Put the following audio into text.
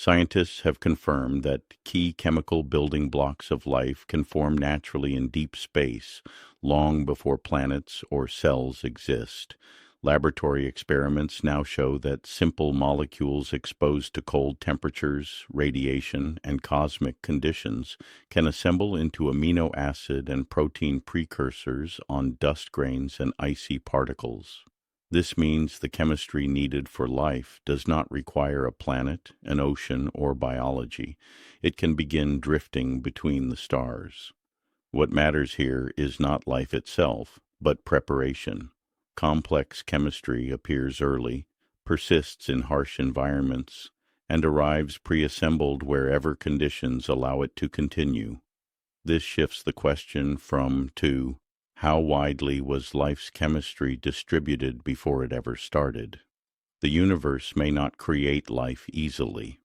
Scientists have confirmed that key chemical building blocks of life can form naturally in deep space, long before planets or cells exist. Laboratory experiments now show that simple molecules exposed to cold temperatures, radiation, and cosmic conditions can assemble into amino acid and protein precursors on dust grains and icy particles. This means the chemistry needed for life does not require a planet, an ocean, or biology. It can begin drifting between the stars. What matters here is not life itself, but preparation. Complex chemistry appears early, persists in harsh environments, and arrives pre-assembled wherever conditions allow it to continue. This shifts the question from to how widely was life's chemistry distributed before it ever started? The universe may not create life easily.